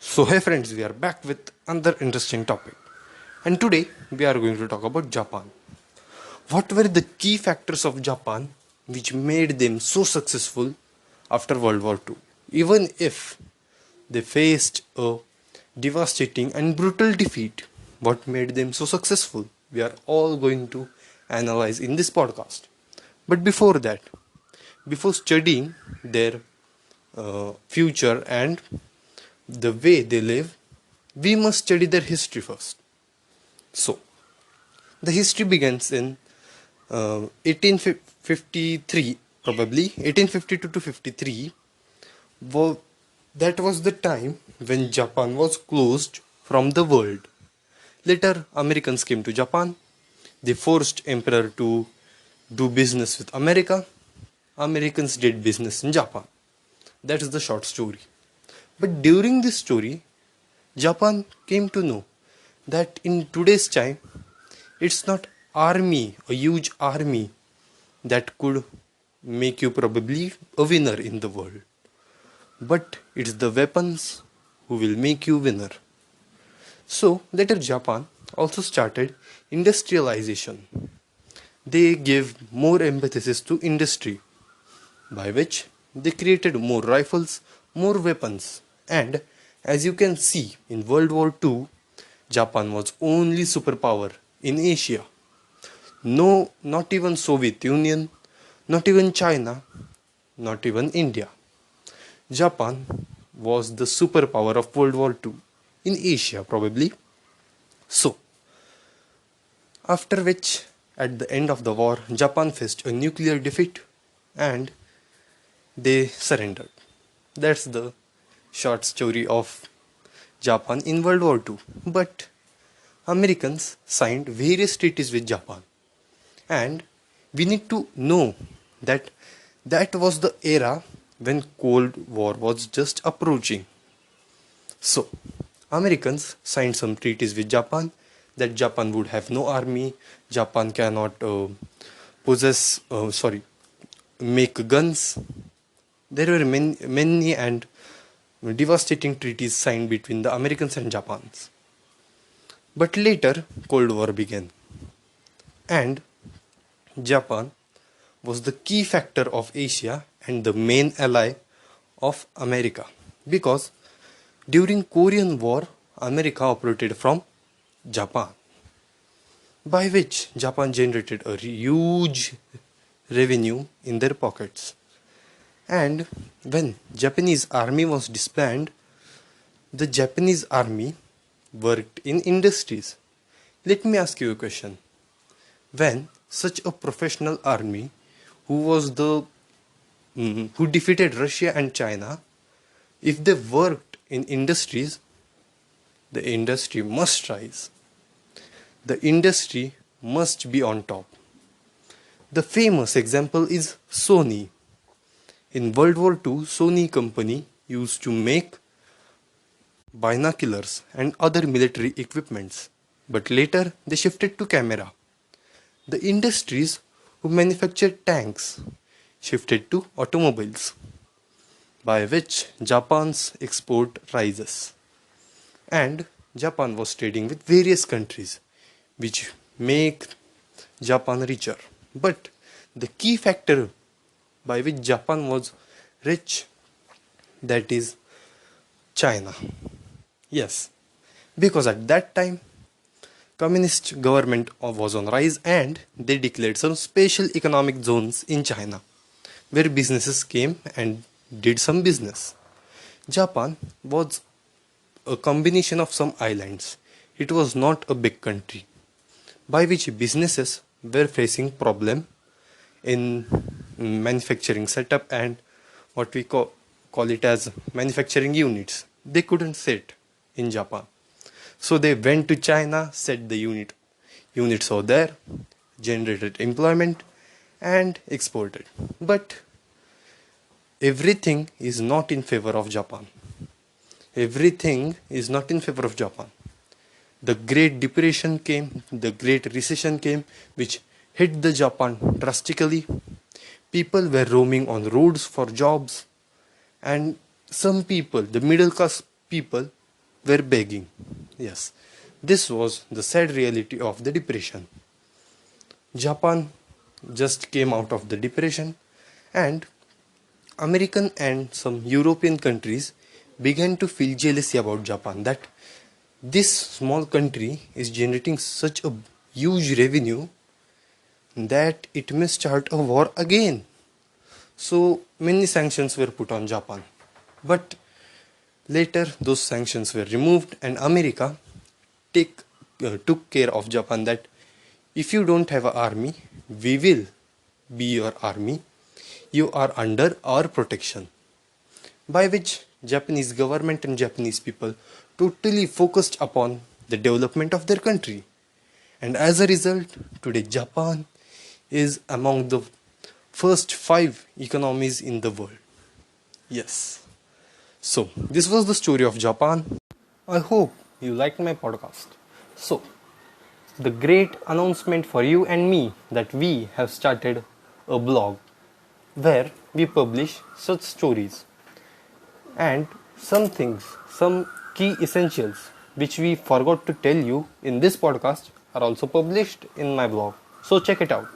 So, hey friends, we are back with another interesting topic. And today we are going to talk about Japan. What were the key factors of Japan which made them so successful after World War II? Even if they faced a devastating and brutal defeat, what made them so successful? We are all going to analyze in this podcast. But before that, before studying their future and the way they live, we must study their history first. So, the history begins in 1853, probably 1852 to 53. That was the time when Japan was closed from the world. Later, Americans came to Japan. They forced emperor to do business with America. Americans did business in Japan. That is the short story. But during this story, Japan came to know that in today's time, it's not army, a huge army that could make you probably a winner in the world, but it's the weapons who will make you winner. So later Japan also started industrialization. They gave more emphasis to industry, by which they created more rifles, more weapons, and as you can see in World War II, Japan was only superpower in Asia. No, not even Soviet Union, not even China, not even India. Japan was the superpower of World War II in Asia probably. So, after which at the end of the war, Japan faced a nuclear defeat and they surrendered. That's the short story of Japan in World War II. But Americans signed various treaties with Japan. And we need to know that that was the era when Cold War was just approaching. So, Americans signed some treaties with Japan that Japan would have no army, Japan cannot make guns. There were many and devastating treaties signed between the Americans and Japans. But later, Cold War began, and Japan was the key factor of Asia and the main ally of America because during Korean War, America operated from Japan, by which Japan generated a huge revenue in their pockets. And when Japanese army was disbanded, the Japanese army worked in industries. Let me ask you a question. When such a professional army who defeated Russia and China, if they worked in industries, the industry must rise. The industry must be on top. The famous example is Sony. In World War II, Sony company used to make binoculars and other military equipments, but later they shifted to camera. The industries who manufactured tanks shifted to automobiles, by which Japan's export rises. And Japan was trading with various countries, which make Japan richer. But the key factor by which Japan was rich, that is China. Yes, because at that time communist government was on rise and they declared some special economic zones in China where businesses came and did some business. Japan was a combination of some islands. It was not a big country, by which businesses were facing problem in manufacturing setup and what we call it as manufacturing units. They couldn't sit in Japan. So they went to China, set the units over there, generated employment and exported. But everything is not in favor of Japan. Everything is not in favor of Japan. The Great Depression came, the Great Recession came, which hit the Japan drastically. People were roaming on roads for jobs, and some people, the middle class people, were begging. Yes, this was the sad reality of the depression. Japan just came out of the depression, and American and some European countries began to feel jealousy about Japan, that this small country is generating such a huge revenue that it may start a war again. So many sanctions were put on Japan. But later those sanctions were removed, and America took care of Japan, that if you don't have an army, we will be your army. You are under our protection. By which Japanese government and Japanese people totally focused upon the development of their country. And as a result, today Japan is among the first 5 economies in the world. Yes. So, this was the story of Japan. I hope you liked my podcast. So, the great announcement for you and me that we have started a blog where we publish such stories, and some things, some key essentials which we forgot to tell you in this podcast are also published in my blog. So check it out.